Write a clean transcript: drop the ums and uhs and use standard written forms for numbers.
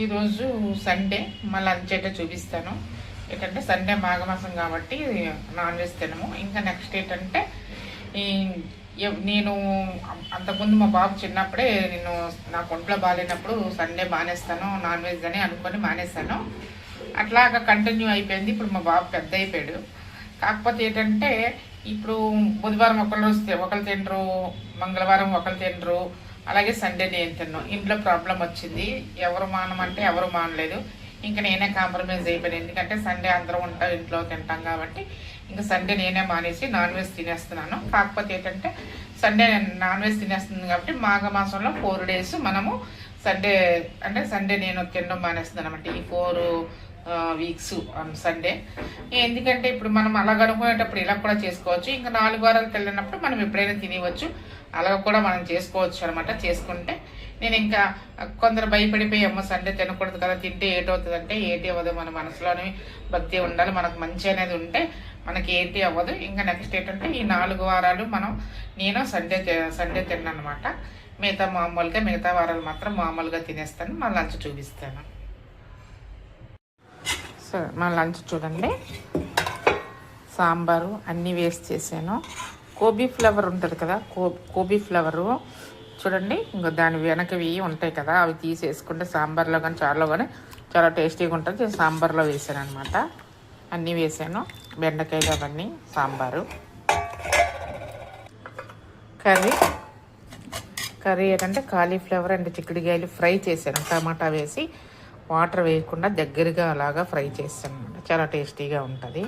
ఈరోజు సండే మా లంచ్ అయితే చూపిస్తాను. ఏంటంటే సండే మాఘమాసం కాబట్టి నాన్ వెజ్ తినము. ఇంకా నెక్స్ట్ ఏంటంటే నేను అంతకుముందు మా బాబు చిన్నప్పుడే నేను నాకు ఒంట్లో బాగాలేనప్పుడు సండే మానేస్తాను నాన్ వెజ్ అని అనుకొని మానేస్తాను. అట్లాగా కంటిన్యూ అయిపోయింది. ఇప్పుడు మా బాబు పెద్ద అయిపోయాడు. కాకపోతే ఏంటంటే ఇప్పుడు బుధవారం ఒకళ్ళు వస్తే ఒకళ్ళు తినరు, మంగళవారం ఒకళ్ళు తినరు, అలాగే సండే నేను తిన్నాను. ఇంట్లో ప్రాబ్లం వచ్చింది. ఎవరు మానమంటే ఎవరు మానలేదు. ఇంకా నేనే కాంప్రమైజ్ అయిపోయాను. ఎందుకంటే సండే అందరం ఉంటాం, ఇంట్లో తింటాం కాబట్టి ఇంకా సండే నేనే మానేసి నాన్ వెజ్ తినేస్తున్నాను. కాకపోతే ఏంటంటే సండే నాన్ వెజ్ తినేస్తుంది కాబట్టి మాఘమాసంలో 4 days మనము సండే అంటే సండే నేను తినడం మానేస్తున్నాను అనమాట. ఈ 4 weeks సండే. ఎందుకంటే ఇప్పుడు మనం అలా అనుకునేటప్పుడు ఇలా కూడా చేసుకోవచ్చు. ఇంకా 4 వారాలు వెళ్ళినప్పుడు మనం ఎప్పుడైనా తినవచ్చు. అలా కూడా మనం చేసుకోవచ్చు అనమాట. చేసుకుంటే నేను ఇంకా కొందరు భయపడిపోయి అమ్మ సండే తినకూడదు కదా, తింటే ఏటవుతుందంటే ఏటి అవ్వదు. మన మనసులోని భక్తి ఉండాలి, మనకు మంచి అనేది ఉంటే మనకి ఏంటి అవ్వదు. ఇంకా నెక్స్ట్ ఏంటంటే ఈ 4 వారాలు నేను సండే తిన్నాను అనమాట. మిగతా వారాలు మాత్రం మామూలుగా తినేస్తాను. మా లంచ్ చూపిస్తాను. సరే, మా లంచ్ చూడండి. సాంబారు అన్నీ వేస్ట్ చేశాను. కోబీ ఫ్లవర్ ఉంటుంది కదా, కోబీ ఫ్లవరు చూడండి. ఇంకా దాని వెనకవి ఉంటాయి కదా, అవి తీసేసుకుంటే సాంబార్లో కానీ చారులో కానీ చాలా టేస్టీగా ఉంటుంది. సాంబార్లో వేసాను అనమాట. అన్నీ వేసాను, బెండకాయలు అవన్నీ. సాంబారు కర్రీ ఏంటంటే కాలీఫ్లవర్ అండ్ చిక్కుడుకాయలు ఫ్రై చేశాను. టమాటా వేసి వాటర్ వేయకుండా దగ్గరగా అలాగా ఫ్రై చేస్తాను అనమాట. చాలా టేస్టీగా ఉంటుంది.